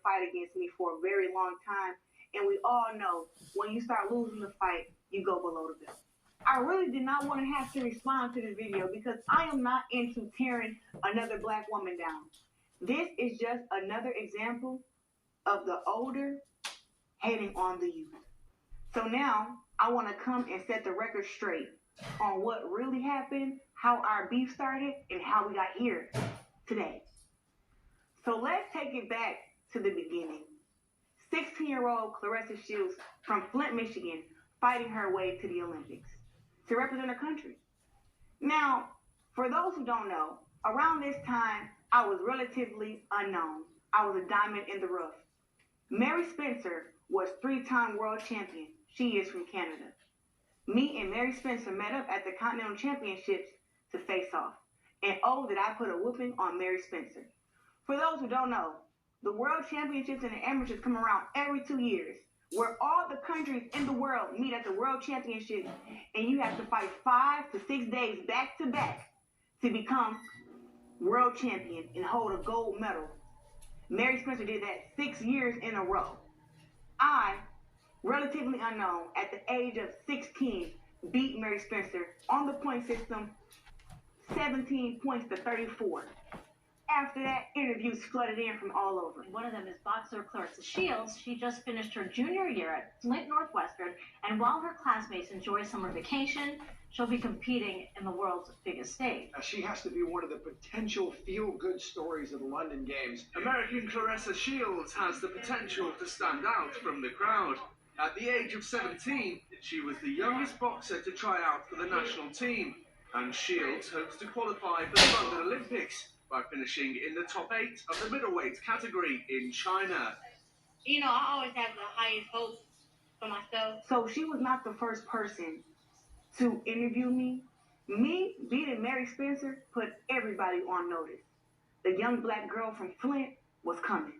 fight against me for a very long time, and we all know when you start losing the fight, you go below the belt. I really did not want to have to respond to this video because I am not into tearing another black woman down. This is just another example of the older hating on the youth. So now I want to come and set the record straight on what really happened, how our beef started, and how we got here today. So let's take it back to the beginning. 16-year-old Clarissa Shields from Flint, Michigan, fighting her way to the Olympics to represent her country. Now, for those who don't know, around this time, I was relatively unknown. I was a diamond in the rough. Mary Spencer was 3-time world champion. She is from Canada. Me and Mary Spencer met up at the Continental Championships to face off. And oh, did I put a whooping on Mary Spencer. For those who don't know, the World Championships and the Amateurs come around every 2 years, where all the countries in the world meet at the World Championships, and you have to fight 5 to 6 days back to back to become world champion and hold a gold medal. Mary Spencer did that 6 years in a row. I, relatively unknown, at the age of 16, beat Mary Spencer on the point system, 17 points to 34. After that, interviews flooded in from all over. One of them is boxer Claressa Shields. She just finished her junior year at Flint Northwestern, and while her classmates enjoy summer vacation, she'll be competing in the world's biggest stage. She has to be one of the potential feel-good stories of the London Games. American Claressa Shields has the potential to stand out from the crowd. At the age of 17, she was the youngest boxer to try out for the national team, and Shields hopes to qualify for the London Olympics by finishing in the top 8 of the middleweight category in China. You know, I always have the highest hopes for myself. So she was not the first person to interview me. Me beating Mary Spencer put everybody on notice. The young black girl from Flint was coming.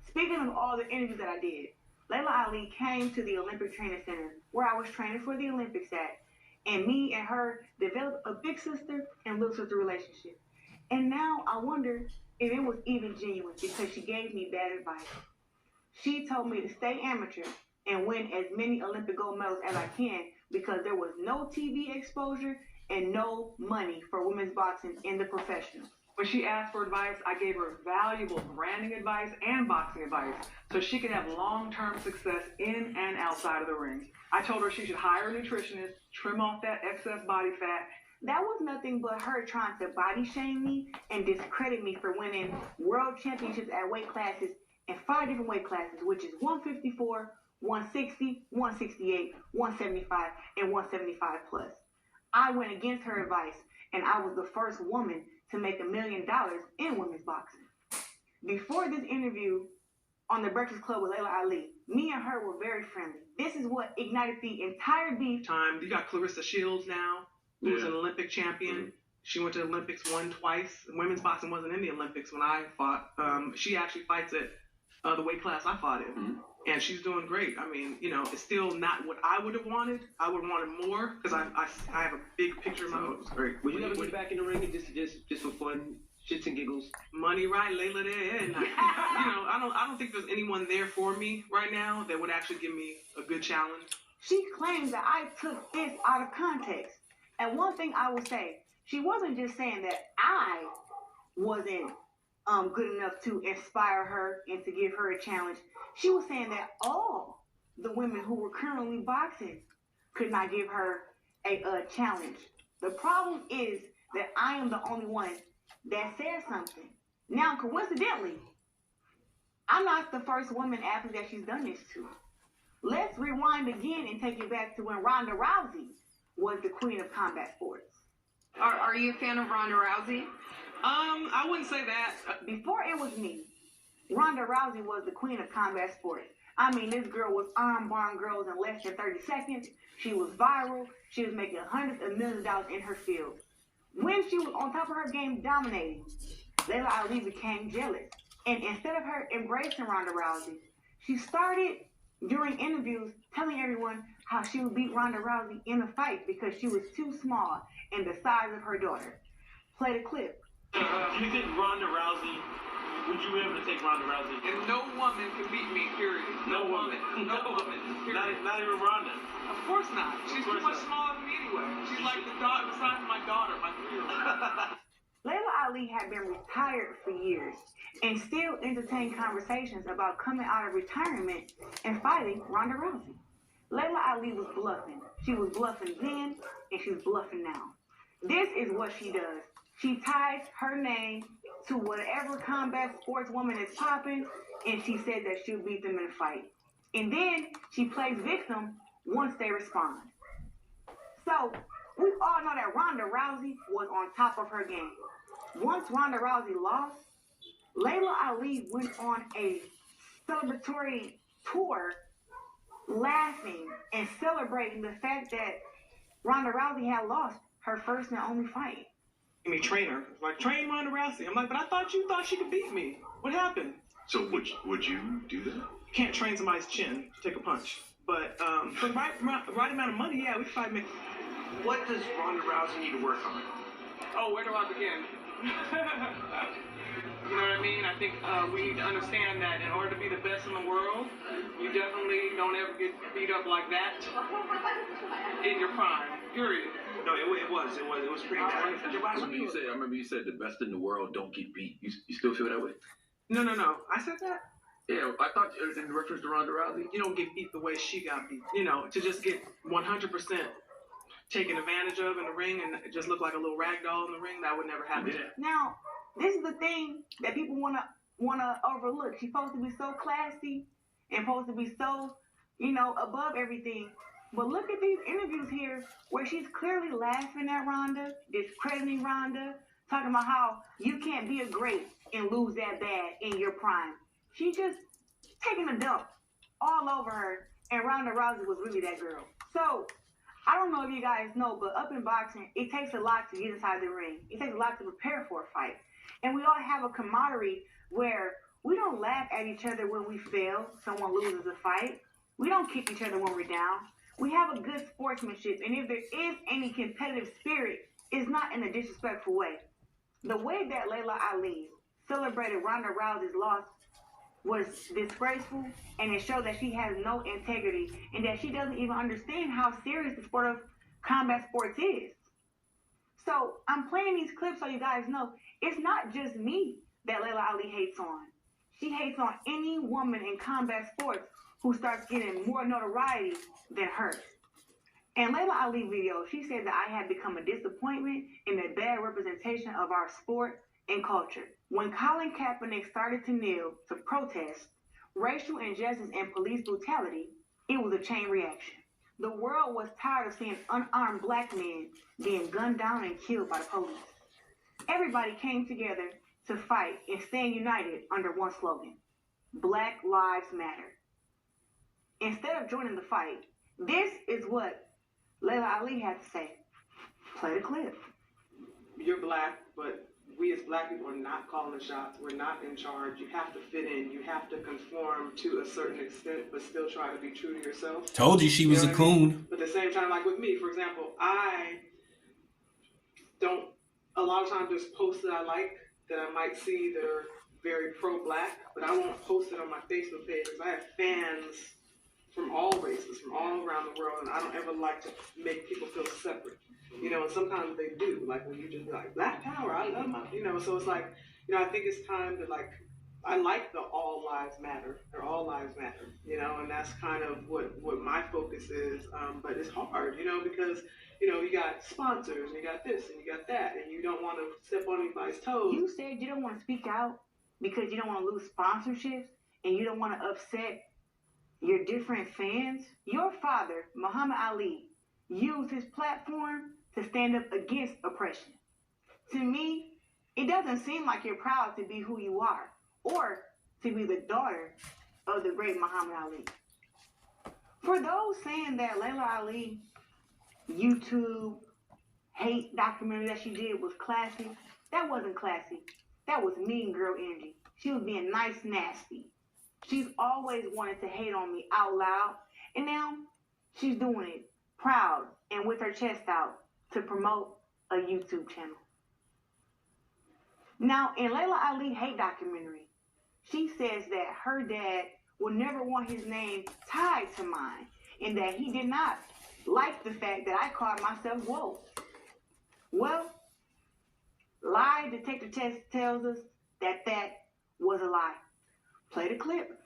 Speaking of all the interviews that I did, Laila Ali came to the Olympic Training Center where I was training for the Olympics at, and me and her developed a big sister and little sister relationship. And now I wonder if it was even genuine because she gave me bad advice. She told me to stay amateur and win as many Olympic gold medals as I can because there was no TV exposure and no money for women's boxing in the professionals. When she asked for advice, I gave her valuable branding advice and boxing advice so she could have long-term success in and outside of the ring. I told her she should hire a nutritionist, trim off that excess body fat. That was nothing but her trying to body shame me and discredit me for winning world championships at weight classes in 5 different weight classes, which is 154, 160, 168, 175, and 175 plus. I went against her advice, and I was the first woman to make $1 million in women's boxing. Before this interview on the Breakfast Club with Laila Ali, me and her were very friendly. This is what ignited the entire beef. You got Clarissa Shields now, who's an Olympic champion. She went to the Olympics, won twice. Women's boxing wasn't in the Olympics when I fought. She actually fights at the weight class I fought in. And she's doing great. I mean, you know, it's still not what I would have wanted. I would have wanted more because I have a big picture in my head. It was great. Would you ever get back in the ring and just for fun, shits and giggles? Money right, Laila there. And I don't think there's anyone there for me right now that would actually give me a good challenge. She claims that I took this out of context. And one thing I will say, she wasn't just saying that I wasn't good enough to inspire her and to give her a challenge. She was saying that all the women who were currently boxing could not give her a challenge. The problem is that I am the only one that said something. Now, coincidentally, I'm not the first woman athlete that she's done this to. Let's rewind again and take it back to when Ronda Rousey was the queen of combat sports. Are you a fan of Ronda Rousey? I wouldn't say that. Before it was me, Ronda Rousey was the queen of combat sports. I mean, this girl was arm-barring girls in less than 30 seconds. She was viral. She was making hundreds of millions of dollars in her field. When she was on top of her game dominating, Laila Ali became jealous. And instead of her embracing Ronda Rousey, she started, during interviews, telling everyone how she would beat Ronda Rousey in a fight because she was too small and the size of her daughter. Play the clip. You think Ronda Rousey, would you be able to take Ronda Rousey? And no one can beat me, period. No woman. No woman. Period. Not even Ronda. Of course not. She's too much smaller than me anyway. She's like the size of my daughter, my 3-year-old. Laila Ali had been retired for years and still entertained conversations about coming out of retirement and fighting Ronda Rousey. Laila Ali was bluffing. She was bluffing then, and she's bluffing now. This is what she does. She ties her name to whatever combat sports woman is popping, and she said that she'll beat them in a fight. And then she plays victim once they respond. So, we all know that Ronda Rousey was on top of her game. Once Ronda Rousey lost, Laila Ali went on a celebratory tour laughing and celebrating the fact that Ronda Rousey had lost her first and only fight. Me trainer, like, train Ronda Rousey. I'm like, but I thought you thought she could beat me. What happened? So would you do that? Can't train somebody's chin to take a punch. But for the right amount of money, yeah, we could fight me. What does Ronda Rousey need to work on? Oh, where do I begin? You know what I mean? I think we need to understand that in order to be the best in the world, you definitely don't ever get beat up like that in your prime. Period. No, it was pretty bad. I remember you said the best in the world don't get beat. You still feel that way? No. I said that? Yeah, I thought in reference to Ronda Rousey. You don't get beat the way she got beat. You know, to just get 100% taken advantage of in the ring and just look like a little rag doll in the ring, that would never happen. Yeah. Now, this is the thing that people wanna overlook. She's supposed to be so classy and supposed to be so, above everything. But look at these interviews here where she's clearly laughing at Ronda, discrediting Ronda, talking about how you can't be a great and lose that bad in your prime. She's just taking a dump all over her, and Ronda Rousey was really that girl. So, I don't know if you guys know, but up in boxing, it takes a lot to get inside the ring. It takes a lot to prepare for a fight. And we all have a camaraderie where we don't laugh at each other when we fail, someone loses a fight. We don't kick each other when we're down. We have a good sportsmanship, and if there is any competitive spirit, it's not in a disrespectful way. The way that Laila Ali celebrated Ronda Rousey's loss was disgraceful, and it showed that she has no integrity and that she doesn't even understand how serious the sport of combat sports is. So I'm playing these clips so you guys know it's not just me that Laila Ali hates on. She hates on any woman in combat sports who starts getting more notoriety than her. In Laila Ali video, she said that I had become a disappointment and a bad representation of our sport and culture. When Colin Kaepernick started to kneel to protest racial injustice and police brutality, it was a chain reaction. The world was tired of seeing unarmed black men being gunned down and killed by the police. Everybody came together to fight and stand united under one slogan: Black Lives Matter. Instead of joining the fight, this is what Laila Ali had to say. Play the clip. You're black, but we as black people are not calling the shots. We're not in charge. You have to fit in. You have to conform to a certain extent, but still try to be true to yourself. Told you she was a coon. But at the same time, like with me, for example, I don't a lot of times there's posts that I like that I might see that are very pro-black, but I won't post it on my Facebook page because I have fans from all races, from all around the world, and I don't ever like to make people feel separate. And sometimes they do, like when you just be like, Black Power, I love my, so it's like, I think it's time to I like the all lives matter, or all lives matter, and that's kind of what my focus is, but it's hard, because, you got sponsors, and you got this, and you got that, and you don't want to step on anybody's toes. You said you don't want to speak out because you don't want to lose sponsorships, and you don't want to upset your different fans. Your father, Muhammad Ali, used his platform to stand up against oppression. To me, it doesn't seem like you're proud to be who you are or to be the daughter of the great Muhammad Ali. For those saying that Laila Ali YouTube hate documentary that she did was classy, that wasn't classy. That was mean girl energy. She was being nice, nasty. She's always wanted to hate on me out loud, and now she's doing it proud and with her chest out to promote a YouTube channel. Now, in Laila Ali hate documentary, she says that her dad would never want his name tied to mine, and that he did not like the fact that I called myself Gwoat. Well, lie detector test tells us that that was a lie. Play the clip.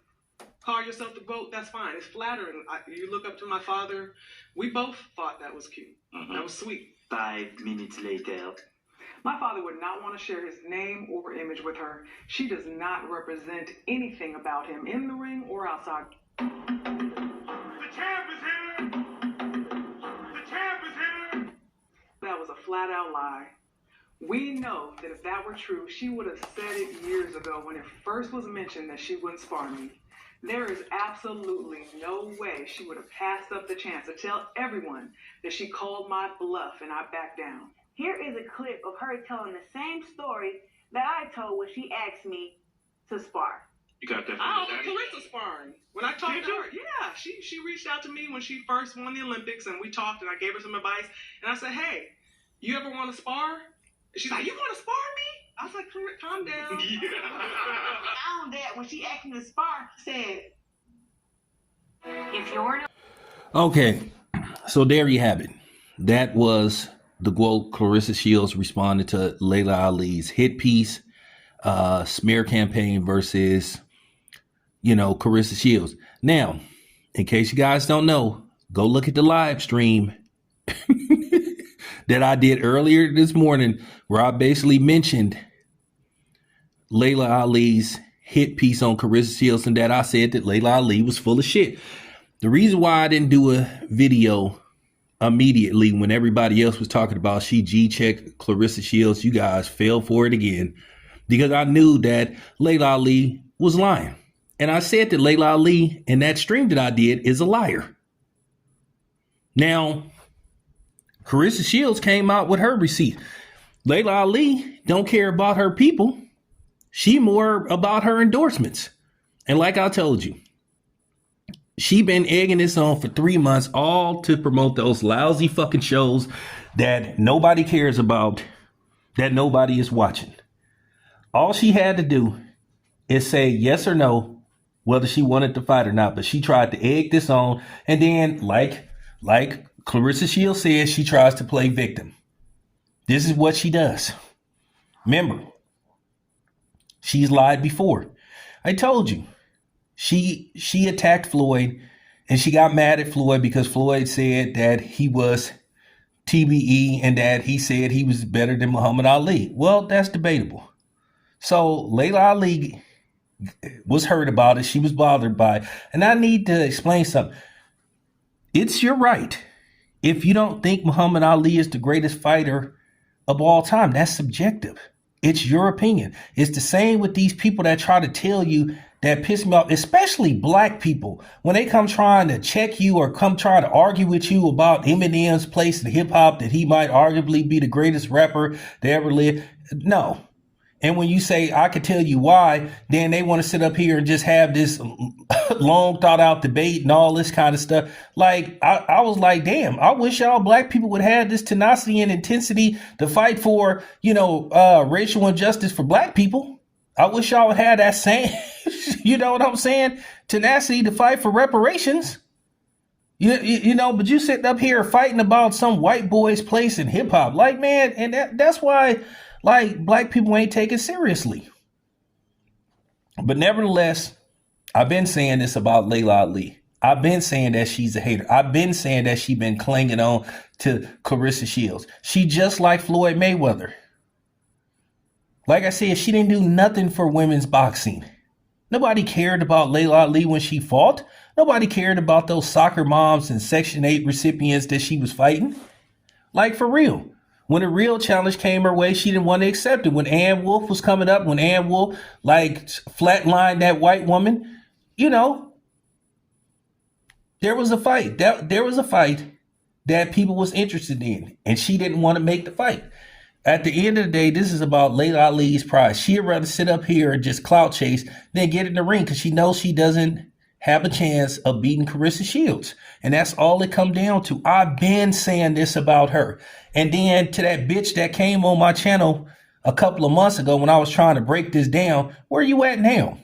Call yourself the Gwoat, that's fine. It's flattering. You look up to my father. We both thought that was cute. That was sweet. 5 minutes later. My father would not want to share his name or image with her. She does not represent anything about him in the ring or outside. The champ is here! The champ is here! That was a flat out lie. We know that if that were true, she would have said it years ago when it first was mentioned that she wouldn't spar me. There is absolutely no way she would have passed up the chance to tell everyone that she called my bluff and I backed down. Here is a clip of her telling the same story that I told when she asked me to spar. You got that from Oh, your daddy? Clarissa sparring. When I talked to her, yeah, she reached out to me when she first won the Olympics, and we talked, and I gave her some advice, and I said, hey, you ever want to spar? And she's like, you want to spar me? I was like, calm down. Found that when she asked me to spar, said, If you're Okay, so there you have it. That was the Gwoat. Clarissa Shields responded to Laila Ali's hit piece, smear campaign versus, Clarissa Shields. Now, in case you guys don't know, go look at the live stream that I did earlier this morning, where I basically mentioned Laila Ali's hit piece on Clarissa Shields, and that I said that Laila Ali was full of shit. The reason why I didn't do a video immediately when everybody else was talking about she G-checked Clarissa Shields, you guys fell for it again, because I knew that Laila Ali was lying. And I said that Laila Ali in that stream that I did is a liar. Now, Clarissa Shields came out with her receipt. Laila Ali don't care about her people. She more about her endorsements. And like I told you, she been egging this on for 3 months, all to promote those lousy fucking shows that nobody cares about, that nobody is watching. All she had to do is say yes or no, whether she wanted to fight or not. But she tried to egg this on. And then, like Clarissa Shields says, she tries to play victim. This is what she does. Remember, she's lied before. I told you. She attacked Floyd, and she got mad at Floyd because Floyd said that he was TBE and that he said he was better than Muhammad Ali. Well, that's debatable. So Laila Ali was hurt about it. She was bothered by it. And I need to explain something. It's your right. If you don't think Muhammad Ali is the greatest fighter of all time, that's subjective. It's your opinion. It's the same with these people that try to tell you, that piss me off, especially black people, when they come trying to check you or come trying to argue with you about Eminem's place in hip hop, that he might arguably be the greatest rapper to ever live. No. And when you say, I could tell you why, then they want to sit up here and just have this long thought out debate and all this kind of stuff. Like, I was like, damn, I wish y'all black people would have this tenacity and intensity to fight for, racial injustice for black people. I wish y'all would have that same, you know what I'm saying? Tenacity to fight for reparations. But you sitting up here fighting about some white boy's place in hip hop. Like, man, and that's why, like, black people ain't taken seriously. But nevertheless, I've been saying this about Laila Ali. I've been saying that she's a hater. I've been saying that she's been clinging on to Clarissa Shields. She just like Floyd Mayweather. Like I said, she didn't do nothing for women's boxing. Nobody cared about Laila Ali when she fought. Nobody cared about those soccer moms and Section 8 recipients that she was fighting. Like, for real. When a real challenge came her way, she didn't want to accept it. When Ann Wolfe was coming up, when Ann Wolfe, flatlined that white woman, there was a fight. There was a fight that people was interested in, and she didn't want to make the fight. At the end of the day, this is about Laila Ali's pride. She'd rather sit up here and just clout chase than get in the ring because she knows she doesn't have a chance of beating Clarissa Shields. And that's all it come down to. I've been saying this about her. And then to that bitch that came on my channel a couple of months ago when I was trying to break this down, where you at now?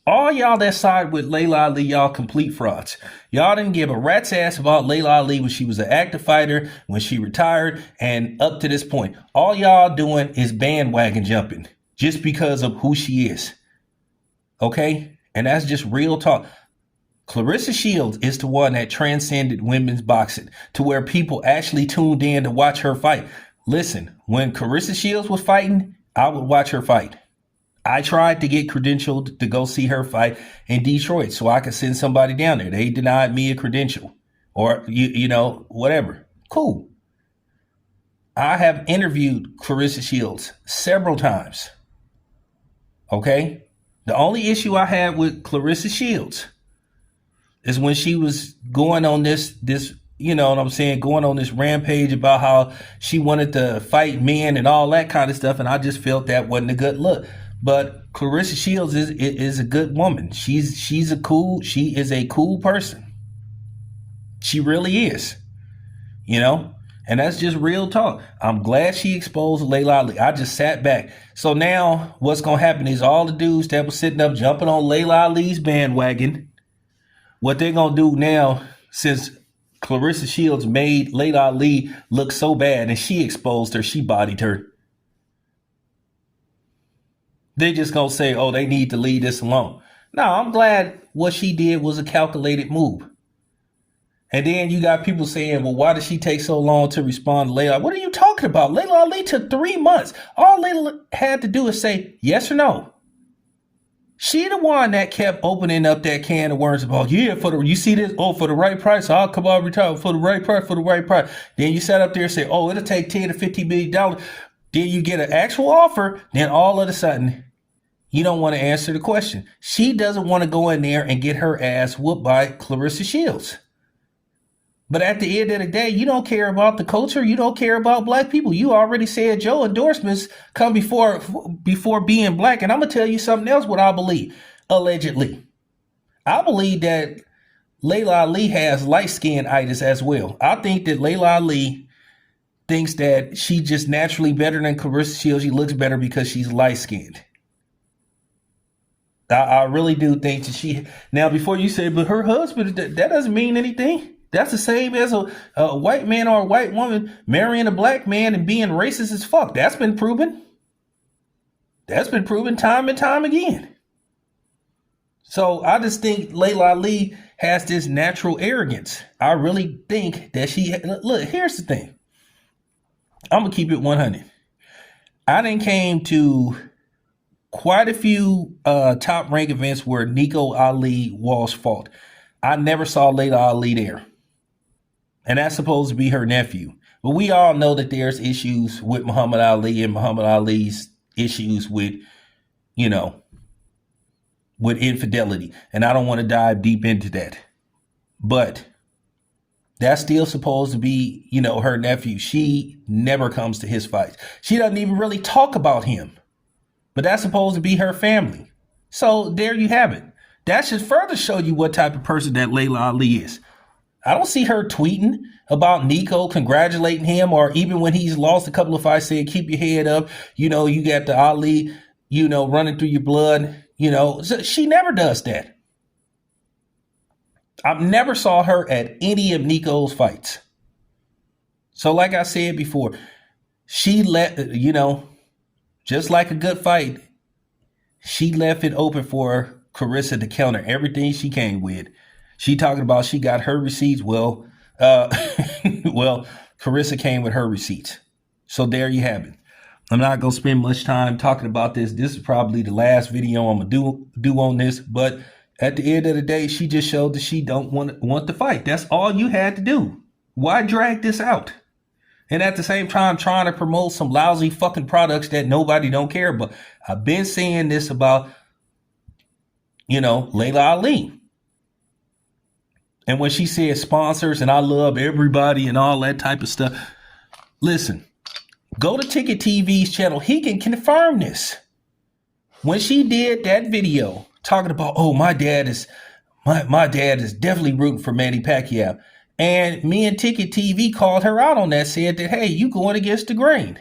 All y'all that side with Laila Ali, y'all complete frauds. Y'all didn't give a rat's ass about Laila Ali when she was an active fighter, when she retired, and up to this point. All y'all doing is bandwagon jumping just because of who she is. Okay? And that's just real talk. Clarissa Shields is the one that transcended women's boxing to where people actually tuned in to watch her fight. Listen, when Clarissa Shields was fighting, I would watch her fight. I tried to get credentialed to go see her fight in Detroit so I could send somebody down there. They denied me a credential or, you know, whatever. Cool. I have interviewed Clarissa Shields several times. Okay? The only issue I had with Clarissa Shields is when she was going on this, you know what I'm saying, going on this rampage about how she wanted to fight men and all that kind of stuff. And I just felt that wasn't a good look. But Clarissa Shields is a good woman. She is a cool person. She really is, you know, and that's just real talk. I'm glad she exposed Laila Ali. I just sat back. So now what's going to happen is all the dudes that were sitting up jumping on Laila Ali's bandwagon, what they're going to do now, since Clarissa Shields made Laila Ali look so bad and she exposed her, she bodied her. They just gonna say, oh, they need to leave this alone. No, I'm glad what she did was a calculated move. And then you got people saying, well, why did she take so long to respond to Laila? What are you talking about? Laila Ali took 3 months. All Laila had to do is say yes or no. She the one that kept opening up that can of worms about, yeah, you see this? Oh, for the right price, I'll come out and retire for the right price. Then you sat up there and say, oh, it'll take $10 to $50 million. Then you get an actual offer. Then all of a sudden, you don't want to answer the question. She doesn't want to go in there and get her ass whooped by Clarissa Shields. But at the end of the day, you don't care about the culture. You don't care about black people. You already said your endorsements come before being black. And I'm going to tell you something else, what I believe, allegedly. I believe that Laila Ali has light-skin-itis as well. I think that Laila Ali thinks that she's just naturally better than Clarissa Shields. She looks better because she's light-skinned. I really do think that she... Now, before you say, but her husband, that doesn't mean anything. That's the same as a white man or a white woman marrying a black man and being racist as fuck. That's been proven. That's been proven time and time again. So I just think Laila Ali has this natural arrogance. I really think that she... Look, here's the thing. I'm going to keep it 100. I done came to quite a few top rank events where Nico Ali Walsh fought. I never saw Laila Ali there. And that's supposed to be her nephew. But we all know that there's issues with Muhammad Ali and Muhammad Ali's issues with, you know, with infidelity. And I don't want to dive deep into that. But that's still supposed to be, you know, her nephew. She never comes to his fights. She doesn't even really talk about him. But that's supposed to be her family. So there you have it. That should further show you what type of person that Laila Ali is. I don't see her tweeting about Nico, congratulating him, or even when he's lost a couple of fights saying, keep your head up. You know, you got the Ali, you know, running through your blood. You know, so she never does that. I've never saw her at any of Nico's fights. So like I said before, she let, you know, just like a good fight, she left it open for Clarissa to counter everything she came with. She talking about she got her receipts. Well, Clarissa came with her receipts. So there you have it. I'm not going to spend much time talking about this. This is probably the last video I'm going to do on this. But at the end of the day, she just showed that she don't want to fight. That's all you had to do. Why drag this out? And at the same time, trying to promote some lousy fucking products that nobody don't care about. I've been saying this about, you know, Laila Ali. And when she said sponsors and I love everybody and all that type of stuff, listen, go to Ticket TV's channel. He can confirm this. When she did that video talking about, oh, my dad is definitely rooting for Manny Pacquiao. And me and Ticket TV called her out on that, said that, hey, you going against the grain.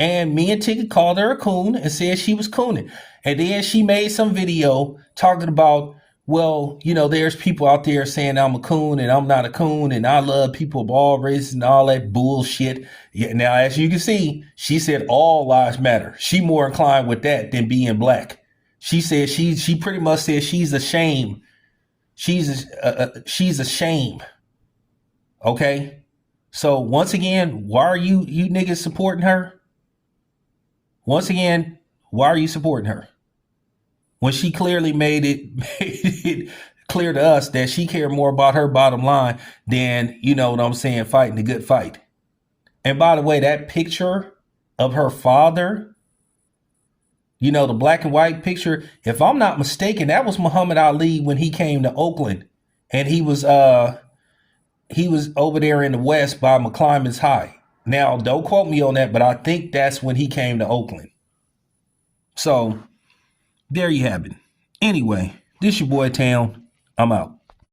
And me and Tigger called her a coon and said she was cooning. And then she made some video talking about, well, you know, there's people out there saying I'm a coon and I'm not a coon and I love people of all races and all that bullshit. Yeah, now, as you can see, she said all lives matter. She more inclined with that than being black. She said she pretty much said she's a shame. She's a shame. Okay. So once again, why are you niggas supporting her? Once again, why are you supporting her? When she clearly made it clear to us that she cared more about her bottom line than, you know what I'm saying, fighting the good fight. And by the way, that picture of her father, you know, the black and white picture, if I'm not mistaken, that was Muhammad Ali when he came to Oakland, and he was over there in the West by McClymonds High. Now, don't quote me on that, but I think that's when he came to Oakland. So there you have it. Anyway, this your boy Town. I'm out.